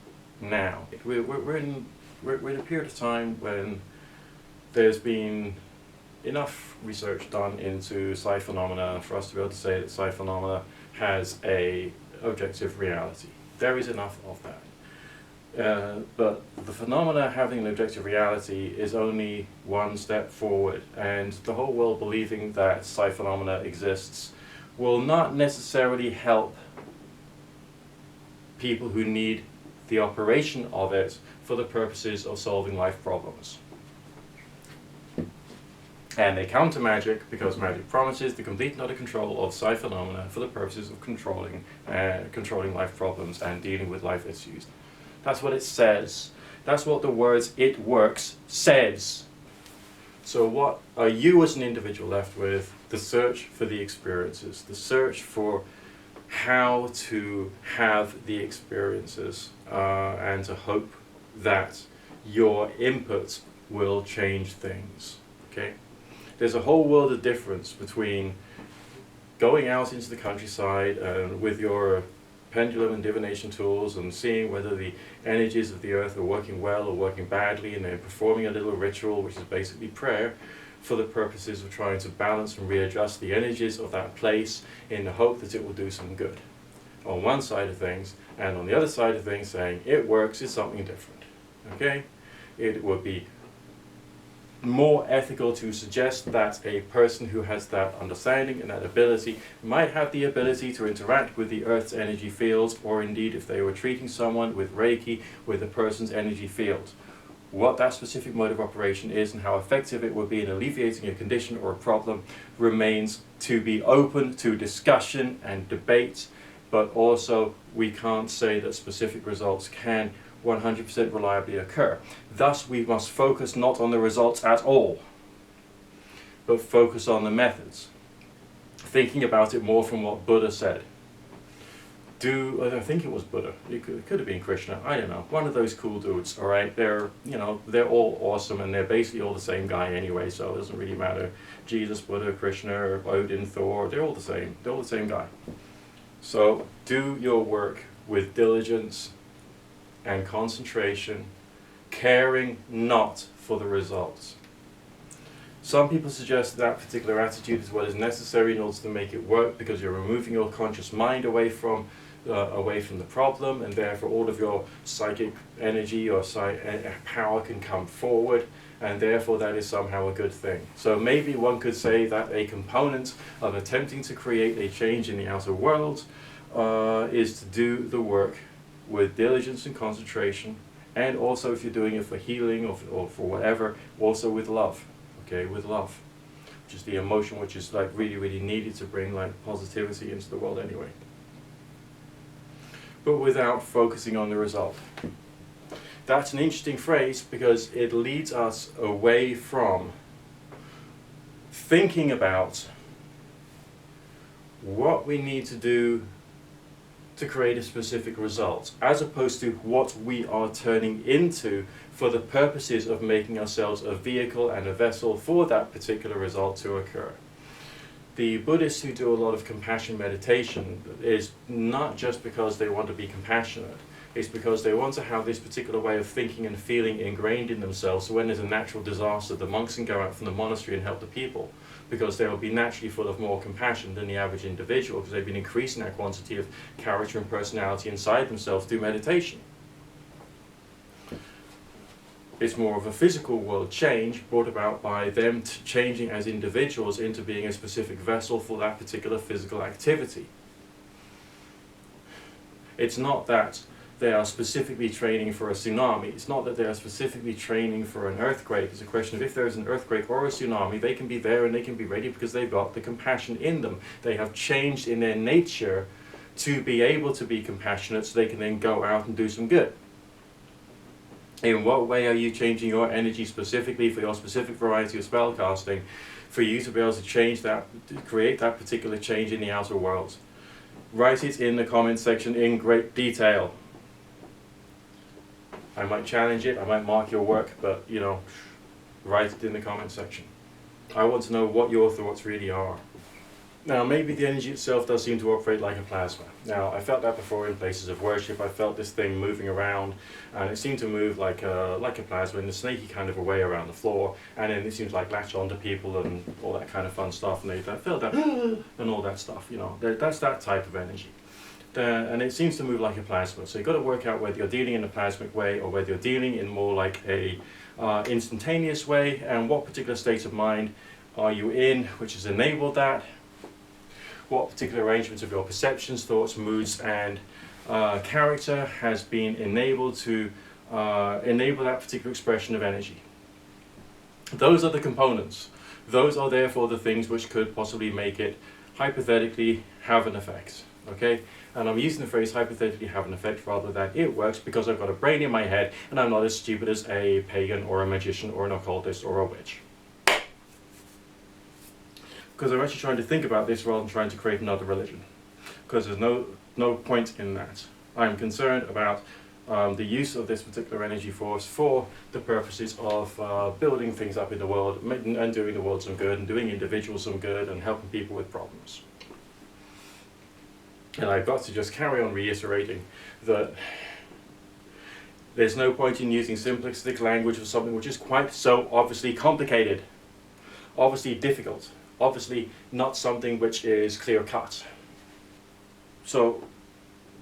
now? We're in a period of time when there's been enough research done into psi phenomena for us to be able to say that psi phenomena has a objective reality. There is enough of that. But the phenomena having an objective reality is only one step forward, and the whole world believing that psi phenomena exists will not necessarily help people who need the operation of it for the purposes of solving life problems. And they counter magic because magic promises the complete and utter control of psi phenomena for the purposes of controlling life problems and dealing with life issues. That's what it says. That's what the words "it works" says. So what are you as an individual left with? The search for the experiences, the search for how to have the experiences, and to hope that your input will change things. Okay? There's a whole world of difference between going out into the countryside and with your pendulum and divination tools and seeing whether the energies of the earth are working well or working badly, and then performing a little ritual, which is basically prayer, for the purposes of trying to balance and readjust the energies of that place in the hope that it will do some good. On one side of things, and on the other side of things saying it works is something different. Okay? It would be more ethical to suggest that a person who has that understanding and that ability might have the ability to interact with the Earth's energy fields, or indeed if they were treating someone with Reiki, with a person's energy field. What that specific mode of operation is and how effective it would be in alleviating a condition or a problem remains to be open to discussion and debate, but also we can't say that specific results can 100% reliably occur. Thus, we must focus not on the results at all, but focus on the methods. Thinking about it more from what Buddha said. I think it was Buddha. It could have been Krishna. I don't know. One of those cool dudes. All right, they're all awesome, and they're basically all the same guy anyway. So it doesn't really matter. Jesus, Buddha, Krishna, Odin, Thor. They're all the same. They're all the same guy. So do your work with diligence and concentration, caring not for the results. Some people suggest that particular attitude is what is necessary in order to make it work, because you're removing your conscious mind away from the problem, and therefore all of your psychic energy or power can come forward, and therefore that is somehow a good thing. So maybe one could say that a component of attempting to create a change in the outer world is to do the work with diligence and concentration, and also if you're doing it for healing or for whatever, also with love. Okay, with love, which is the emotion which is like really, really needed to bring like positivity into the world anyway. But without focusing on the result. That's an interesting phrase because it leads us away from thinking about what we need to do to create a specific result, as opposed to what we are turning into for the purposes of making ourselves a vehicle and a vessel for that particular result to occur. The Buddhists who do a lot of compassion meditation is not just because they want to be compassionate, it's because they want to have this particular way of thinking and feeling ingrained in themselves, so when there's a natural disaster, the monks can go out from the monastery and help the people, because they will be naturally full of more compassion than the average individual, because they've been increasing that quantity of character and personality inside themselves through meditation. It's more of a physical world change brought about by them changing as individuals into being a specific vessel for that particular physical activity. It's not that they are specifically training for a tsunami. It's not that they are specifically training for an earthquake. It's a question of if there is an earthquake or a tsunami, they can be there and they can be ready because they've got the compassion in them. They have changed in their nature to be able to be compassionate, so they can then go out and do some good. In what way are you changing your energy specifically for your specific variety of spellcasting for you to be able to change that, to create that particular change in the outer world? Write it in the comment section in great detail. I might challenge it, I might mark your work, but write it in the comment section. I want to know what your thoughts really are. Now, maybe the energy itself does seem to operate like a plasma. Now, I felt that before in places of worship. I felt this thing moving around, and it seemed to move like a plasma in a snaky kind of a way around the floor, and then it seems like latch onto people and all that kind of fun stuff, and they felt that and all that stuff. That's that type of energy. And it seems to move like a plasma. So you've got to work out whether you're dealing in a plasmic way or whether you're dealing in more like a instantaneous way, and what particular state of mind are you in which has enabled that. What particular arrangements of your perceptions, thoughts, moods, and character has been enabled to enable that particular expression of energy. Those are the components. Those are therefore the things which could possibly make it hypothetically have an effect. Okay? And I'm using the phrase hypothetically have an effect rather than it works, because I've got a brain in my head and I'm not as stupid as a pagan or a magician or an occultist or a witch. Because I'm actually trying to think about this rather than trying to create another religion. Because there's no point in that. I'm concerned about the use of this particular energy force for the purposes of building things up in the world and doing the world some good and doing individuals some good and helping people with problems. And I've got to just carry on reiterating that there's no point in using simplistic language for something which is quite so obviously complicated, obviously difficult, obviously not something which is clear-cut. So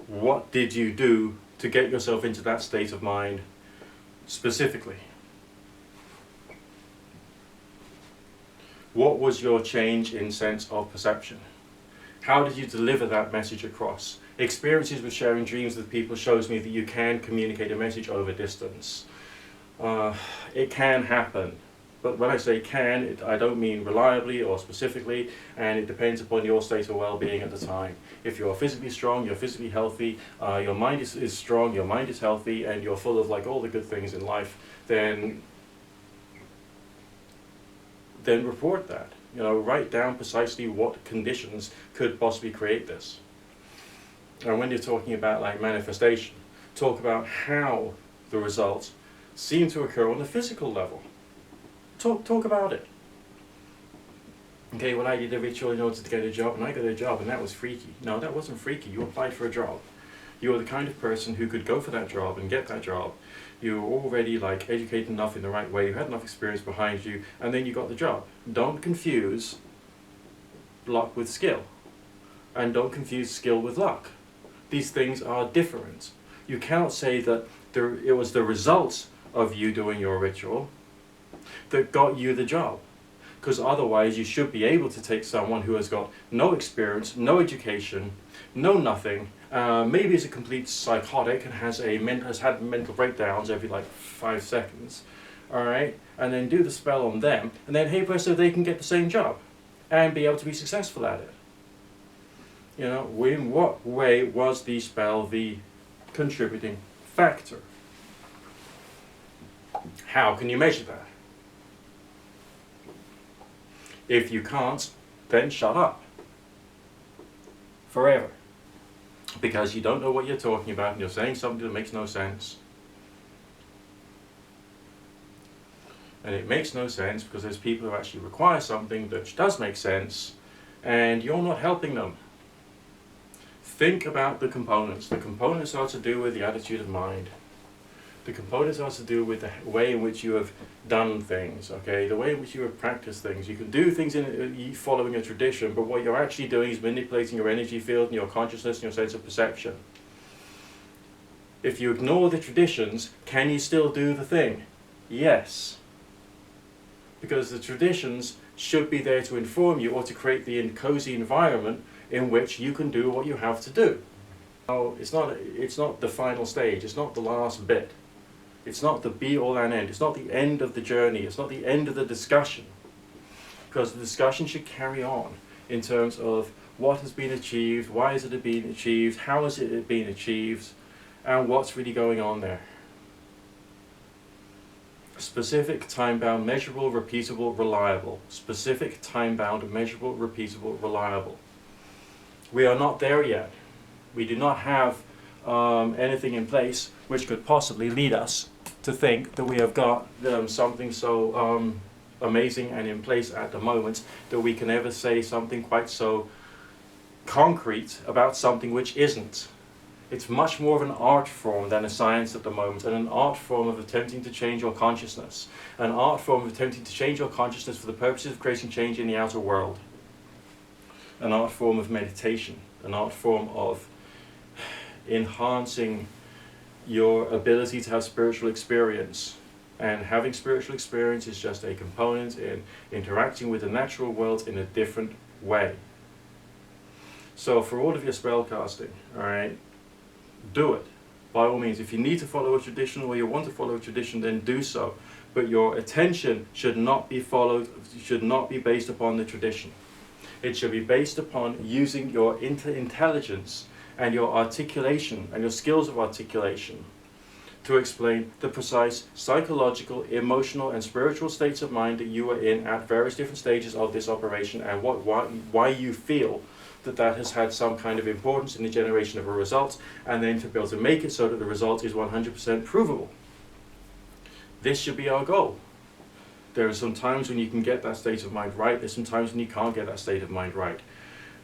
what did you do to get yourself into that state of mind specifically? What was your change in sense of perception? How did you deliver that message across? Experiences with sharing dreams with people shows me that you can communicate a message over distance. It can happen. But when I say can, I don't mean reliably or specifically, and it depends upon your state of well-being at the time. If you're physically strong, you're physically healthy, your mind is strong, your mind is healthy, and you're full of like all the good things in life, then report that. You know, write down precisely what conditions could possibly create this. And when you're talking about like manifestation, talk about how the results seem to occur on the physical level. Talk about it. Okay, well, I did a ritual in order to get a job, and I got a job, and that was freaky. No, that wasn't freaky. You applied for a job. You were the kind of person who could go for that job and get that job. You were already like educated enough in the right way. You had enough experience behind you, and then you got the job. Don't confuse luck with skill, and don't confuse skill with luck. These things are different. You cannot say that it was the results of you doing your ritual that got you the job, because otherwise you should be able to take someone who has got no experience, no education, no nothing, maybe is a complete psychotic and has had mental breakdowns every like 5 seconds, all right, and then do the spell on them, and then hey presto, they can get the same job and be able to be successful at it. You know, in what way was the spell the contributing factor? How can you measure that? If you can't, then shut up. Forever. Because you don't know what you're talking about and you're saying something that makes no sense. And it makes no sense because there's people who actually require something that does make sense and you're not helping them. Think about the components. The components are to do with the attitude of mind. The components are to do with the way in which you have done things, okay? The way in which you have practiced things. You can do things following a tradition, but what you're actually doing is manipulating your energy field and your consciousness and your sense of perception. If you ignore the traditions, can you still do the thing? Yes. Because the traditions should be there to inform you or to create the cozy environment in which you can do what you have to do. Oh, it's not the final stage, it's not the last bit. It's not the be-all and end. It's not the end of the journey. It's not the end of the discussion. Because the discussion should carry on in terms of what has been achieved, why is it being achieved, how is it being achieved, and what's really going on there. Specific, time-bound, measurable, repeatable, reliable. Specific, time-bound, measurable, repeatable, reliable. We are not there yet. We do not have anything in place which could possibly lead us to think that we have got something so amazing and in place at the moment that we can ever say something quite so concrete about something which isn't. It's much more of an art form than a science at the moment, and an art form of attempting to change your consciousness, an art form of attempting to change your consciousness for the purposes of creating change in the outer world, an art form of meditation, an art form of enhancing your ability to have spiritual experience. And having spiritual experience is just a component in interacting with the natural world in a different way. So for all of your spell casting, all right, do it. By all means, if you need to follow a tradition or you want to follow a tradition, then do so. But your attention should not be based upon the tradition. It should be based upon using your intelligence and your articulation and your skills of articulation to explain the precise psychological, emotional, and spiritual states of mind that you are in at various different stages of this operation, and why you feel that has had some kind of importance in the generation of a result, and then to be able to make it so that the result is 100% provable. This should be our goal. There are some times when you can get that state of mind right. There's some times when you can't get that state of mind right.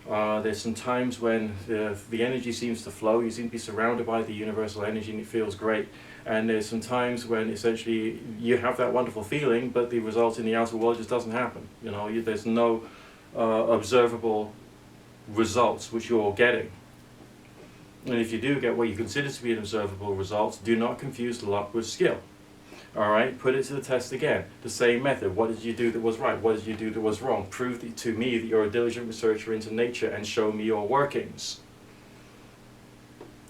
There's some times when the energy seems to flow. You seem to be surrounded by the universal energy and it feels great. And there's some times when essentially you have that wonderful feeling, but the result in the outer world just doesn't happen. There's no observable results which you're getting. And if you do get what you consider to be an observable result, do not confuse luck with skill. Alright, put it to the test again. The same method. What did you do that was right? What did you do that was wrong? Prove to me that you're a diligent researcher into nature and show me your workings.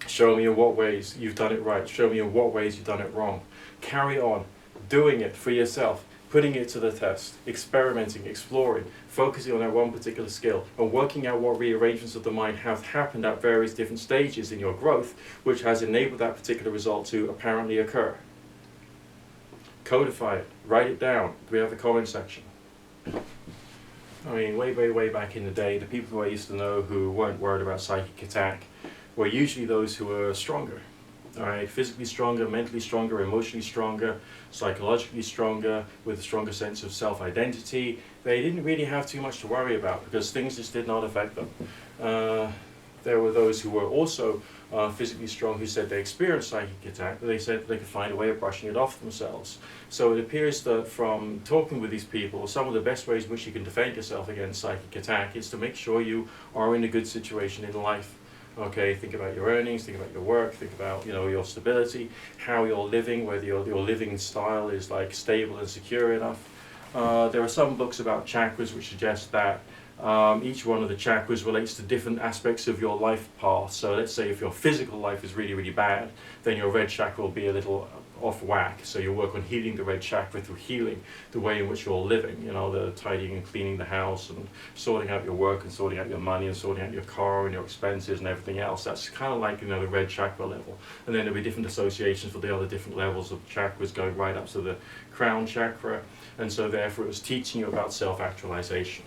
Show me in what ways you've done it right. Show me in what ways you've done it wrong. Carry on doing it for yourself, putting it to the test, experimenting, exploring, focusing on that one particular skill, and working out what rearrangements of the mind have happened at various different stages in your growth, which has enabled that particular result to apparently occur. Codify it, write it down. We have the comment section. I mean, way back in the day, the people who I used to know who weren't worried about psychic attack were usually those who were stronger. Alright, physically stronger, mentally stronger, emotionally stronger, psychologically stronger, with a stronger sense of self-identity. They didn't really have too much to worry about because things just did not affect them. There were those who were also physically strong who said they experienced psychic attack, but they said they could find a way of brushing it off themselves. So it appears that from talking with these people, some of the best ways in which you can defend yourself against psychic attack is to make sure you are in a good situation in life. Okay, think about your earnings, think about your work, think about your stability, how you're living, whether your living style is like stable and secure enough. There are some books about chakras which suggest that each one of the chakras relates to different aspects of your life path. So let's say if your physical life is really bad, then your red chakra will be a little off whack. So you work on healing the red chakra through healing the way in which you're living, the tidying and cleaning the house and sorting out your work and sorting out your money and sorting out your car and your expenses and everything else. That's kind of like the red chakra level. And then there'll be different associations for the other different levels of chakras going right up to the crown chakra. And so therefore it was teaching you about self-actualization.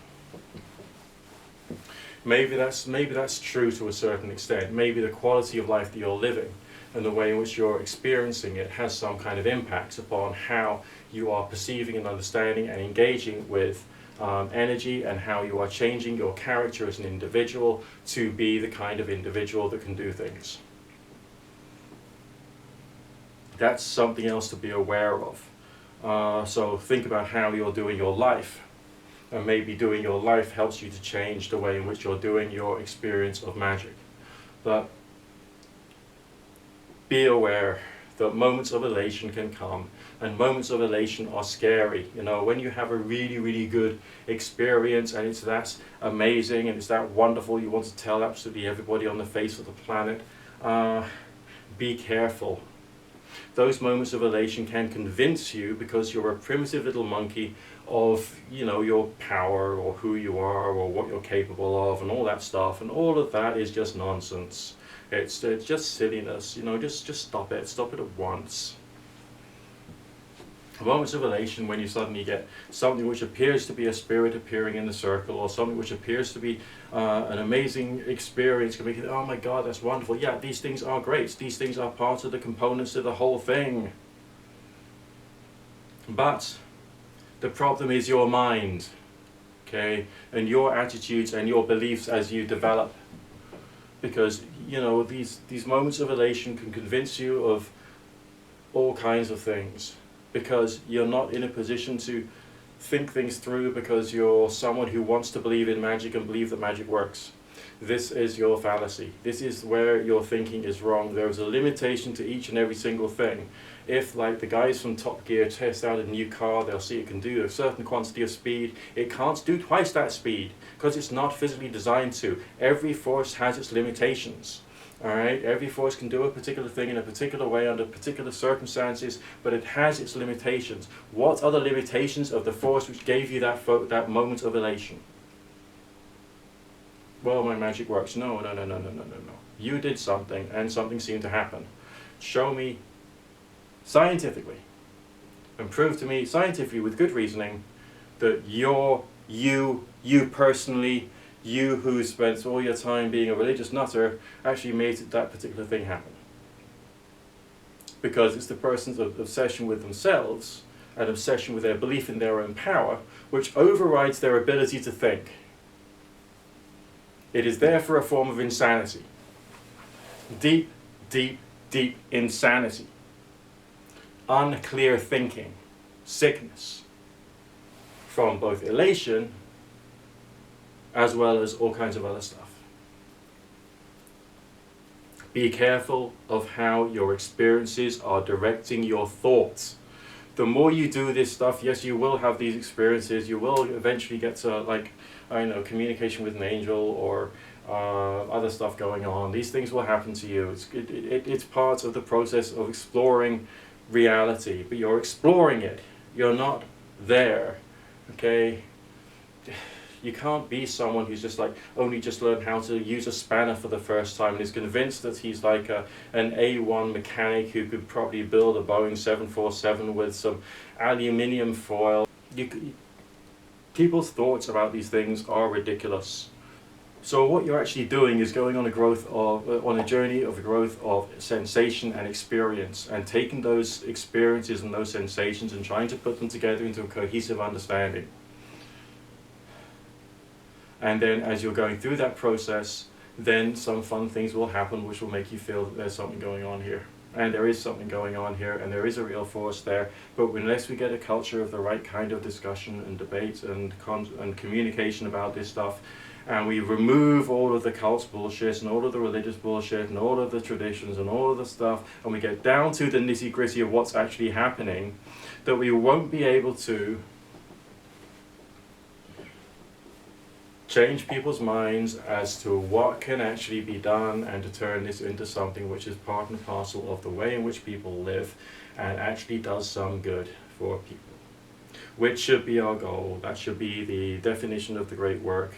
Maybe that's true to a certain extent. Maybe the quality of life that you're living and the way in which you're experiencing it has some kind of impact upon how you are perceiving and understanding and engaging with energy, and how you are changing your character as an individual to be the kind of individual that can do things. That's something else to be aware of. So think about how you're doing your life. And maybe doing your life helps you to change the way in which you're doing your experience of magic. But be aware that moments of elation can come, and moments of elation are scary. When you have a really good experience and it's that amazing and it's that wonderful, you want to tell absolutely everybody on the face of the planet, be careful. Those moments of elation can convince you, because you're a primitive little monkey, of your power or who you are or what you're capable of and all that stuff, and all of that is just nonsense. It's just silliness. Just stop it at once. Moments of elation, when you suddenly get something which appears to be a spirit appearing in the circle, or something which appears to be an amazing experience, can make it, oh my god, that's wonderful. Yeah, these things are great. These things are part of the components of the whole thing. But the problem is your mind, okay, and your attitudes and your beliefs as you develop. Because these moments of elation can convince you of all kinds of things, because you're not in a position to think things through, because you're someone who wants to believe in magic and believe that magic works. This is your fallacy. This is where your thinking is wrong. There is a limitation to each and every single thing. If, like the guys from Top Gear test out a new car, they'll see it can do a certain quantity of speed. It can't do twice that speed because it's not physically designed to. Every force has its limitations. Alright, every force can do a particular thing in a particular way under particular circumstances, but it has its limitations. What are the limitations of the force which gave you that moment of elation? Well, my magic works. No. You did something, and something seemed to happen. Show me scientifically, and prove to me scientifically with good reasoning that you personally, you who spent all your time being a religious nutter, actually made that particular thing happen. Because it's the person's obsession with themselves, an obsession with their belief in their own power, which overrides their ability to think. It is therefore a form of insanity. Deep, deep, deep insanity. Unclear thinking. Sickness. From both elation as well as all kinds of other stuff. Be careful of how your experiences are directing your thoughts. The more you do this stuff, yes, you will have these experiences. You will eventually get to, like, I don't know, communication with an angel or other stuff going on. These things will happen to you. It's part of the process of exploring reality, but you're exploring it. You're not there, okay? You can't be someone who's just like only just learned how to use a spanner for the first time and is convinced that he's like an A1 mechanic who could probably build a Boeing 747 with some aluminium foil. People's thoughts about these things are ridiculous. So what you're actually doing is going on a journey of growth of sensation and experience, and taking those experiences and those sensations and trying to put them together into a cohesive understanding. And then as you're going through that process, then some fun things will happen which will make you feel that there's something going on here. And there is something going on here, and there is a real force there. But unless we get a culture of the right kind of discussion and debate and communication about this stuff, and we remove all of the cult bullshit and all of the religious bullshit and all of the traditions and all of the stuff, and we get down to the nitty-gritty of what's actually happening, that we won't be able to change people's minds as to what can actually be done, and to turn this into something which is part and parcel of the way in which people live and actually does some good for people. Which should be our goal. That should be the definition of the great work.